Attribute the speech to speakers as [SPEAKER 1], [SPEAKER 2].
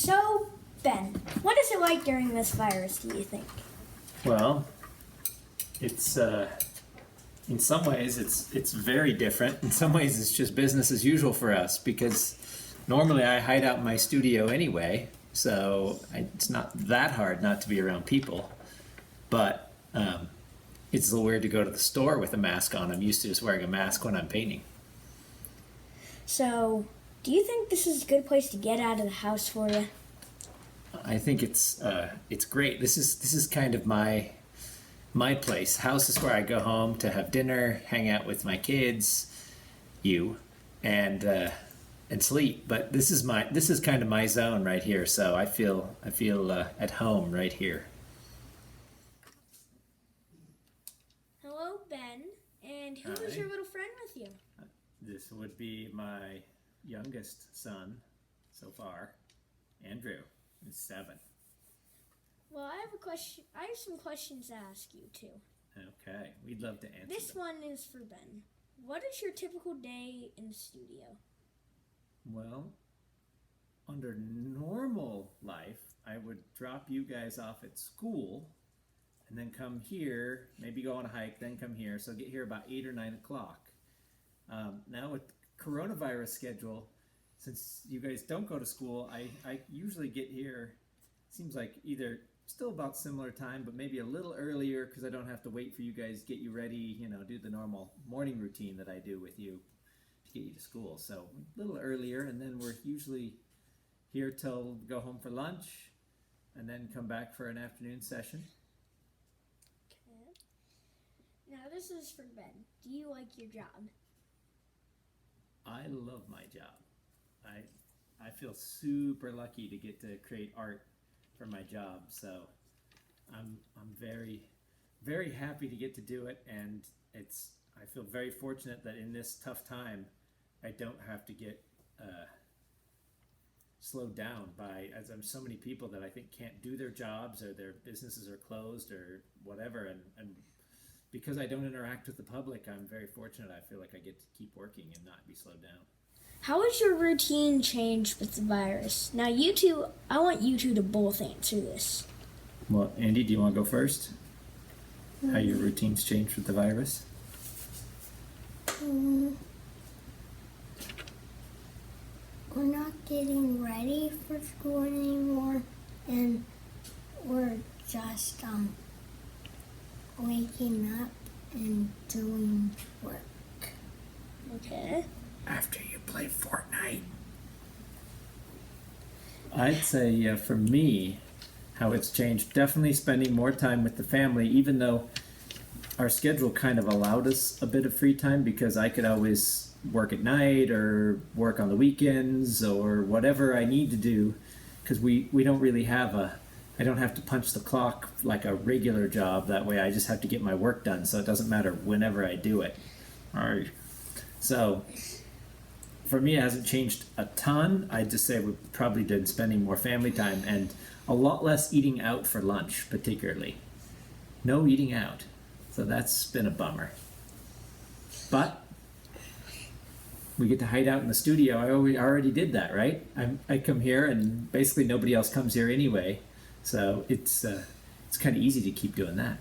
[SPEAKER 1] So, Ben, what is it like during this virus, do you think?
[SPEAKER 2] Well, it's in some ways it's very different. In some ways, it's just business as usual for us because normally I hide out in my studio anyway, so it's not that hard not to be around people. But it's a little weird to go to the store with a mask on. I'm used to just wearing a mask when I'm painting.
[SPEAKER 1] So, do you think this is a good place to get out of the house for you?
[SPEAKER 2] I think it's great. This is kind of my place. House is where I go home to have dinner, hang out with my kids, and sleep. But this is kind of my zone right here. So I feel at home right here.
[SPEAKER 1] Hello, Ben. And who is
[SPEAKER 2] Hi.
[SPEAKER 1] your little friend with you?
[SPEAKER 2] This would be my youngest son so far, Andrew. He's 7.
[SPEAKER 1] Well, I have a question. I have some questions to ask you too.
[SPEAKER 2] Okay, we'd love to answer
[SPEAKER 1] This
[SPEAKER 2] them.
[SPEAKER 1] one is for Ben. What is your typical day in the studio?
[SPEAKER 2] Well, under normal life, I would drop you guys off at school and then come here, maybe go on a hike, then come here. So get here about 8 or 9 o'clock. Now with coronavirus schedule, since you guys don't go to school, I usually get here, seems like either still about similar time, but maybe a little earlier because I don't have to wait for you guys, get you ready, do the normal morning routine that I do with you to get you to school. So a little earlier, and then we're usually here till go home for lunch and then come back for an afternoon session.
[SPEAKER 1] Okay. Now this is for Ben. Do you like your job?
[SPEAKER 2] I love my job. I feel super lucky to get to create art for my job. So I'm very, very happy to get to do it, and I feel very fortunate that in this tough time I don't have to get slowed down by, as there's so many people that I think can't do their jobs or their businesses are closed or whatever, and because I don't interact with the public, I'm very fortunate. I feel like I get to keep working and not be slowed down.
[SPEAKER 1] How has your routine changed with the virus? Now, you two, I want you two to both answer this.
[SPEAKER 2] Well, Andy, do you want to go first? How your routines changed with the virus?
[SPEAKER 3] We're not getting ready for school anymore, and we're just waking up and doing work.
[SPEAKER 1] Okay.
[SPEAKER 2] After you play Fortnite. I'd say for me, how it's changed, definitely spending more time with the family, even though our schedule kind of allowed us a bit of free time because I could always work at night or work on the weekends or whatever I need to do, because we don't really have I don't have to punch the clock like a regular job. That way I just have to get my work done, so it doesn't matter whenever I do it. All right. So for me, it hasn't changed a ton. I'd just say we've probably been spending more family time and a lot less eating out for lunch, particularly. No eating out. So that's been a bummer. But we get to hide out in the studio. I already did that, right? I come here and basically nobody else comes here anyway. So it's kind of easy to keep doing that.